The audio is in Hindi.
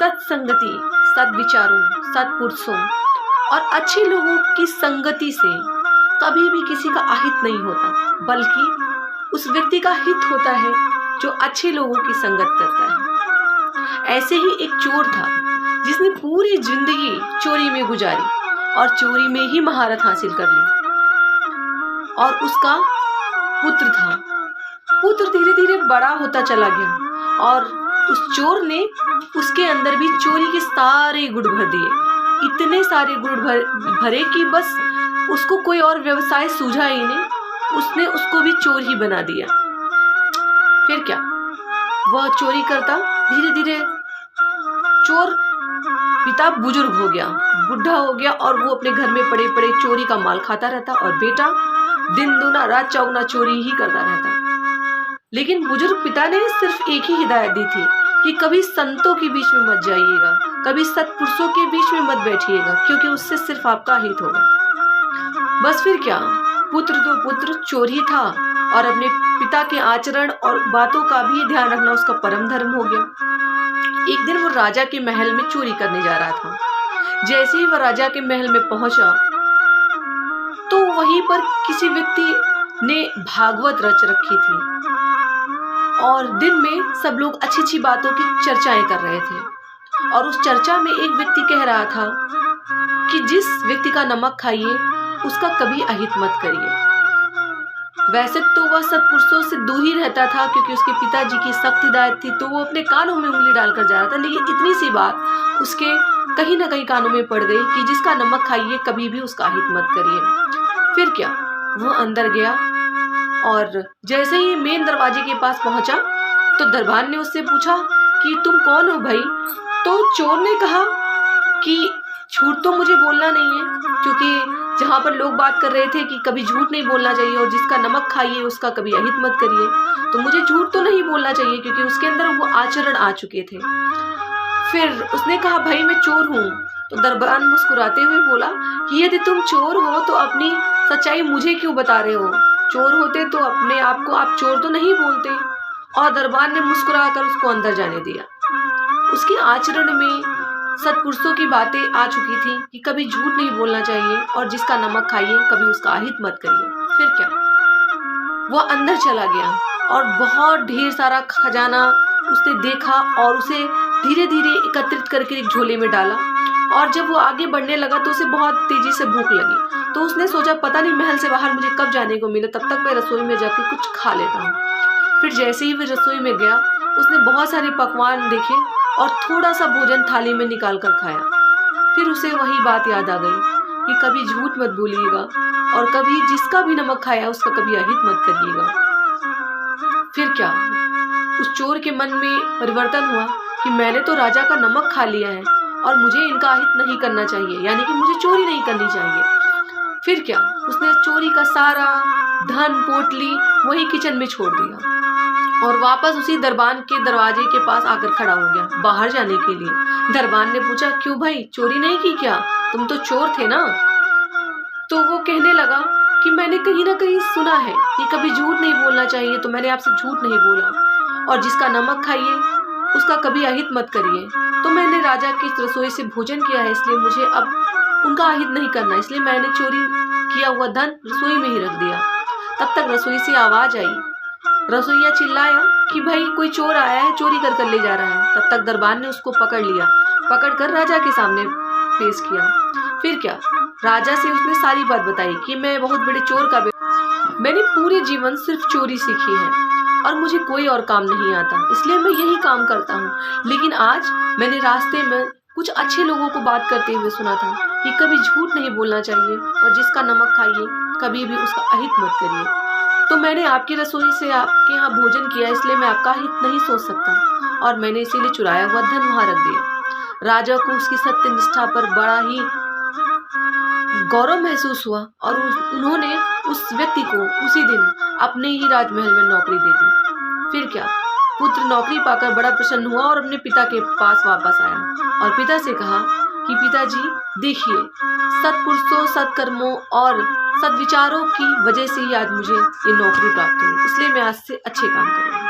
सत्संगति, सद्विचारों, सत्पुरुषों और अच्छे लोगों की संगति से कभी भी किसी का अहित नहीं होता, बल्कि उस व्यक्ति का हित होता है जो अच्छे लोगों की संगत करता है। ऐसे ही एक चोर था जिसने पूरी जिंदगी चोरी में गुजारी और चोरी में ही महारत हासिल कर ली। और उसका पुत्र था। पुत्र धीरे धीरे बड़ा होता चला गया और उस चोर ने उसके अंदर भी चोरी के सारे गुण भर दिए। इतने सारे गुण भरे कि बस उसको कोई और व्यवसाय सूझा ही नहीं, उसने उसको भी चोर ही बना दिया। फिर क्या, वह चोरी करता, धीरे धीरे चोर पिता बुजुर्ग हो गया, बुढ़ा हो गया और वो अपने घर में पड़े पड़े चोरी का माल खाता रहता और बेटा दिन दूना रात चौगुना चोरी ही करता रहता। लेकिन बुजुर्ग पिता ने सिर्फ एक ही हिदायत दी थी कि कभी संतों के बीच में मत जाइएगा, कभी सत्पुरुषों के बीच में मत बैठिएगा, क्योंकि उससे सिर्फ आपका हित होगा। बस फिर क्या, पुत्र तो पुत्र चोर ही था और अपने पिता के आचरण और बातों का भी ध्यान रखना उसका परम धर्म हो गया। एक दिन वो राजा के महल में चोरी करने जा रहा था। जैसे ही वह राजा के महल में पहुंचा तो वहीं पर किसी व्यक्ति ने भागवत रच रखी थी और दिन में सब लोग अच्छी अच्छी बातों की चर्चाएं कर रहे थे। और उस चर्चा में एक व्यक्ति कह रहा था कि जिस व्यक्ति का नमक खाइए उसका कभी अहित मत करिए। वैसे तो वह सत्पुरुषों से दूर ही रहता था, क्योंकि उसके पिताजी की सख्त हिदायत थी, तो वो अपने कानों में उंगली डालकर जा रहा था। लेकिन इतनी सी बात उसके कहीं ना कहीं कानों में पड़ गई कि जिसका नमक खाइए कभी भी उसका अहित मत करिए। फिर क्या, वो अंदर गया और जैसे ही मेन दरवाजे के पास पहुंचा तो दरबान ने उससे पूछा कि तुम कौन हो भाई? तो चोर ने कहा कि झूठ तो मुझे बोलना नहीं है, क्योंकि जहाँ पर लोग बात कर रहे थे कि कभी झूठ नहीं बोलना चाहिए और जिसका नमक खाइए उसका कभी अहित मत करिए, तो मुझे झूठ तो नहीं बोलना चाहिए क्योंकि उसके अंदर वो आचरण आ चुके थे। फिर उसने कहा भाई मैं चोर हूँ। तो दरबान मुस्कुराते हुए बोला कि यदि तुम चोर हो तो अपनी सच्चाई मुझे क्यों बता रहे हो? चोर होते तो अपने आप को आप चोर तो नहीं बोलते। और दरबान ने मुस्कुराकर उसको अंदर जाने दिया। उसके आचरण में सत्पुरुषों की बातें आ चुकी थी कि कभी झूठ नहीं बोलना चाहिए और जिसका नमक खाइए कभी उसका अहित मत करिए। फिर क्या, वह अंदर चला गया और बहुत ढेर सारा खजाना उसने देखा और उसे धीरे धीरे एकत्रित करके एक झोले में डाला। और जब वो आगे बढ़ने लगा तो उसे बहुत तेजी से भूख लगी, तो उसने सोचा पता नहीं महल से बाहर मुझे कब जाने को मिले, तब तक मैं रसोई में जाकर कुछ खा लेता हूँ। फिर जैसे ही वह रसोई में गया उसने बहुत सारे पकवान देखे और थोड़ा सा भोजन थाली में निकाल कर खाया। फिर उसे वही बात याद आ गई कि कभी झूठ मत बोलिएगा और कभी जिसका भी नमक खाया उसका कभी अहित मत करिएगा। फिर क्या, उस चोर के मन में परिवर्तन हुआ कि मैंने तो राजा का नमक खा लिया है और मुझे इनका अहित नहीं करना चाहिए, यानी कि मुझे चोरी नहीं करनी चाहिए। फिर क्या, उसने चोरी का सारा धन पोटली वही किचन में छोड़ दिया और वापस उसी दरबान के दरवाजे के पास आकर खड़ा हो गया बाहर जाने के लिए। दरबान ने पूछा क्यों भाई, चोरी नहीं की क्या? तुम तो चोर थे ना? तो वो कहने लगा कि मैंने कहीं ना कहीं सुना है कि कभी झूठ नहीं बोलना चाहिए, तो मैंने आपसे झूठ नहीं बोला। और जिसका नमक खाइए उसका कभी अहित मत करिए। तो मैंने राजा की रसोई से भोजन किया है, इसलिए मुझे अब उनका अहित नहीं करना, इसलिए मैंने चोरी किया हुआ धन रसोई में ही रख दिया। तब तक रसोई से आवाज आई, रसोईया चिल्लाया कि भाई कोई चोर आया है, चोरी कर ले जा रहा है। तब तक दरबान ने उसको पकड़ लिया, पकड़कर राजा के सामने पेश किया। फिर क्या, राजा से उसने सारी बात बताई कि मैं बहुत बड़े चोर का मैंने पूरे जीवन सिर्फ चोरी सीखी है और मुझे कोई और काम नहीं आता, इसलिए मैं यही काम करता हूँ। लेकिन आज मैंने रास्ते में कुछ अच्छे लोगों को बात करते हुए सुना था कि कभी झूठ नहीं बोलना चाहिए और जिसका नमक खाइए कभी भी उसका अहित मत करिए। तो मैंने आपकी रसोई से आपके यहाँ भोजन किया, इसलिए मैं आपका हित नहीं सोच सकता और मैंने इसीलिए चुराया हुआ धन वहाँ रख दिया। राजा को उसकी सत्य निष्ठा पर बड़ा ही गौरव महसूस हुआ और उन्होंने उस व्यक्ति को उसी दिन अपने ही राजमहल में नौकरी दे दी। फिर क्या, पुत्र नौकरी पाकर बड़ा प्रसन्न हुआ और अपने पिता के पास वापस आया और पिता से कहा कि पिताजी देखिए, सत्पुरुषों, सत्कर्मों और सद्विचारों की वजह से ही आज मुझे ये नौकरी प्राप्त हुई, इसलिए मैं आज से अच्छे काम करूँगा।